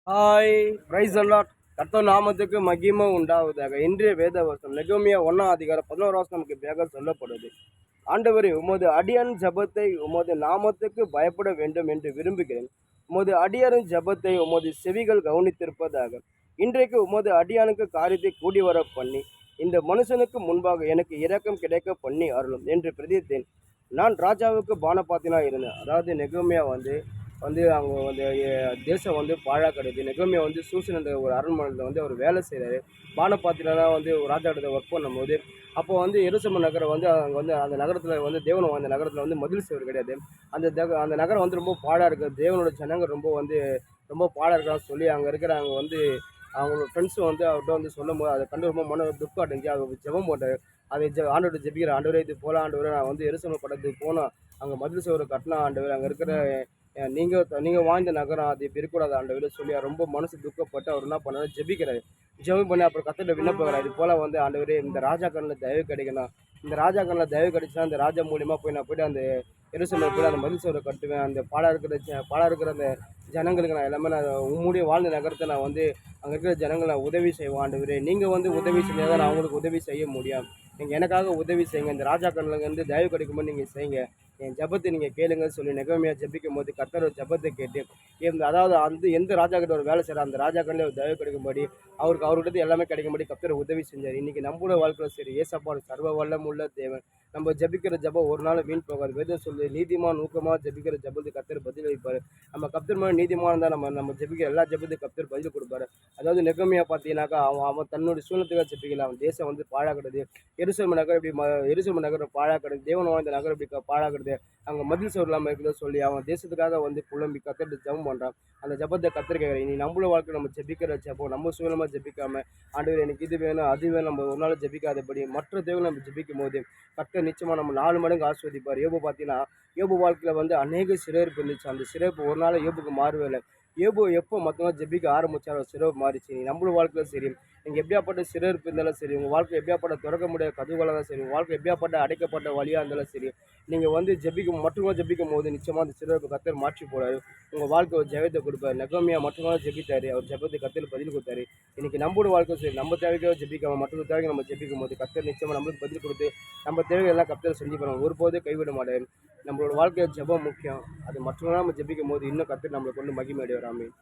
Hi price allot கர்த்தர் நாமத்துக்கு மகிமை உண்டாவதாக. இன்றைய வேத வசனம் நெகேமியா 1:11 நமக்கு வேக சொல்லப்படுது. ஆண்டவரே, உமது அடியான் ஜபத்தை உமது நாமத்துக்கு பயப்பட வேண்டும் என்று விரும்புகிறேன். உமது அடியாரின் ஜபத்தை உமது செவிகள் கவனித்திருப்பதாக. இன்றைக்கு உமது அடியானுக்கு காரியத்தை கூடி வர பண்ணி இந்த மனுஷனுக்கு முன்பாக எனக்கு இரக்கம் கிடைக்க பண்ணி அருளும் என்று பிரதித்தேன். நான் ராஜாவுக்கு பானபாத்தினா இருந்தேன். அதாவது நெகேமியா வந்து வந்து அவங்க வந்து தேசம் வந்து பாழாக்கடையுது. நெகேமியா வந்து சூசன் என்ற ஒரு அரண்மனையில் வந்து அவர் வேலை செய்கிறாரு. பானபாத்திரனா வந்து ஒரு ராஜா கிட்ட ஒர்க் பண்ணும்போது அப்போ வந்து எருசலேம் நகரம் வந்து அங்கே வந்து அந்த நகரத்தில் வந்து தேவன் அந்த நகரத்தில் வந்து மதில் சுவர் கிடையாது. அந்த நகரம் வந்து ரொம்ப பாழாக இருக்குது. தேவனோட ஜனங்கள் ரொம்ப பாழாக இருக்கான்னு சொல்லி அங்கே இருக்கிறவங்க வந்து அவங்களோட ஃப்ரெண்ட்ஸும் வந்து அவர்கிட்ட வந்து சொல்லும்போது அதை கண்டு ரொம்ப மன துக்கம் அடைஞ்சு அவர் ஜெபம் போட்டார். அதை ஆண்டவர்கிட்ட ஜெபிக்கிற, ஆண்டவரே இது போல ஆண்டவரே, நான் வந்து எருசலேம் பட்டணத்துக்கு போனோம், அங்கே மதில் சுவர் கட்டினா ஆண்டவர், அங்கே இருக்கிற நீங்கள் வாழ்ந்த நகரம் அது இப்படி இருக்கக்கூடாது ஆண்டவரே சொல்லி ரொம்ப மனசு துக்கப்பட்டு அவர் என்ன பண்ணாரு, ஜெபிக்கிறாரு. ஜெபம் பண்ணி அப்புறம் கர்த்தர்கிட்ட விண்ணப்பகிறார். இது போல் வந்து ஆண்டவரே, இந்த ராஜா கண்ணில் தயவு கிடைக்கணும், இந்த ராஜா கண்ணில் தயவு கிடைச்சுன்னா அந்த ராஜா மூலியமாக போய் நான் போய்ட்டு அந்த எருசலேம் போய் அந்த மதில் சுவரை கட்டுவேன். அந்த பாழாக இருக்கிற அந்த ஜனங்களுக்கு நான் எல்லாமே நான் உம்முடைய வாழ்ந்த நகரத்தை நான் வந்து அங்கே இருக்கிற ஜனங்களை நான் உதவி செய்வேன். ஆண்டவரே, நீங்கள் வந்து உதவி செஞ்சால் தான் நான் அவங்களுக்கு உதவி செய்ய முடியும். நீங்கள் எனக்காக உதவி செய்யுங்க. இந்த ராஜா கண்ணில் வந்து தயவு கிடைக்கும்போது நீங்கள் செய்யுங்க. என் ஜபத்தை நீங்கள் கேளுங்கன்னு சொல்லி நெகேமியா ஜபிக்கும் போது கர்த்தர் ஜபத்தை கேட்டு அதாவது அந்த எந்த ராஜா கிட்ட ஒரு வேலை செய்கிறார் அந்த ராஜா கண்ணில் ஒரு தயவு கிடைக்கும்படி அவர்கிட்ட எல்லாமே கிடைக்கும்படி கர்த்தர் உதவி செஞ்சார். இன்றைக்கி நம்மளோட வாழ்க்கையில் சரி, ஏசப்பா சர்வ வல்லம் உள்ள தேவன். நம்ம ஜபிக்கிற ஜபம் ஒரு நாள் வீண் போகாது. வேதம் சொல்லி நீதிமான் ஊக்கமாக ஜபிக்கிற ஜபத்துக்கு கர்த்தர் பதில் வைப்பார். நம்ம கர்த்தர் மேலே நீதிமான் இருந்தால் நம்ம ஜபிக்கிற எல்லா ஜபத்துக்கும் கர்த்தர் பதில் கொடுப்பாரு. அதாவது நெகேமியா பார்த்தீங்கன்னாக்கா அவன் தன்னுடைய சூழ்நிலைக்காக ஜபிக்கல. அவன் தேசம் வந்து பாழாகிறது. எருசலேம் நகரம் எருசலேம் நகரம் பாழாக்கிறது, தேவன் வாழ்ந்த நகரம் இப்படி பாழாக்கிறது, அங்கே மதில் சுவர் இல்லாமல் இருக்குதுன்னு சொல்லி அவன் தேசத்துக்காக வந்து புலம்பி கர்த்தர்கிட்ட ஜெபம் பண்ணுறான். அந்த ஜபத்தை கர்த்தர் கேட்குறேன். இனி நம்மள வாழ்க்கை நம்ம ஜெபிக்கிற ஜபம் நம்ம சூழலமாக ஜெபிக்காமல் ஆண்டவர் எனக்கு இது வேணும் அது வேணும் நம்ம ஒரு நாள் ஜெபிக்காதபடி மற்ற தேவன் நம்ம ஜெபிக்கும் போது கர்த்தர் நிச்சயமாக நம்ம 4 மடங்கு ஆஸ்வதிப்பார். யோபு பார்த்தீங்கன்னா யோபு வாழ்க்கையில் வந்து அநேக சிறையிருப்பு இருந்துச்சு. அந்த சிறைப்பு ஒரு நாள் யோபுக்கு மாறவே இல்லை. யோபு எப்போ மற்றவங்க ஜெபிக்க ஆரம்பித்தாரோ சிறைப்பு மாறிச்சு. நம்மளோட வாழ்க்கையில் சரி, நீங்கள் எப்படியாப்பட்ட சிறையிருப்பு இருந்தாலும் சரி, உங்கள் வாழ்க்கை எப்படியாப்பட்ட திறக்க முடியாத கதவுகளாக இருந்தாலும் சரி, உங்கள் வாழ்க்கை எப்படியாப்பட்ட அடைக்கப்பட்ட வழியாக இருந்தாலும் சரி, நீங்கள் வந்து மற்றவங்க ஜெபிக்கும் போது நிச்சயமாக அந்த சிறையிருப்பு கர்த்தர் மாற்றி போடாரு. உங்கள் வாழ்க்கை ஒரு ஜெயத்தை கொடுப்பாரு. நெகேமியா மற்றவங்க ஜெபித்தாரு, அவர் ஜெபத்தை கர்த்தர் பதில் கொடுத்தாரு. இன்றைக்கி நம்மளோட வாழ்க்கை சரி, நம்ம தேவைக்காக ஜெபிக்காம மற்றொரு தேவைக்கு நம்ம ஜெபிக்கும் போது கர்த்தர் நிச்சயமாக நம்மளுக்கு பதில் கொடுத்து நம்ம தேவைகள் எல்லாம் கர்த்தர் செஞ்சு பண்ணுவோம். ஒருபோதே கைவிட மாட்டார். நம்மளோட வாழ்க்கையில் ஜெபம் முக்கியம். அது மற்றவங்களாம் நம்ம ஜெபிக்கும் போது இன்னும் கர்த்தர் நம்மளை கொண்டு மகிமை அடைவார். ஆமென்.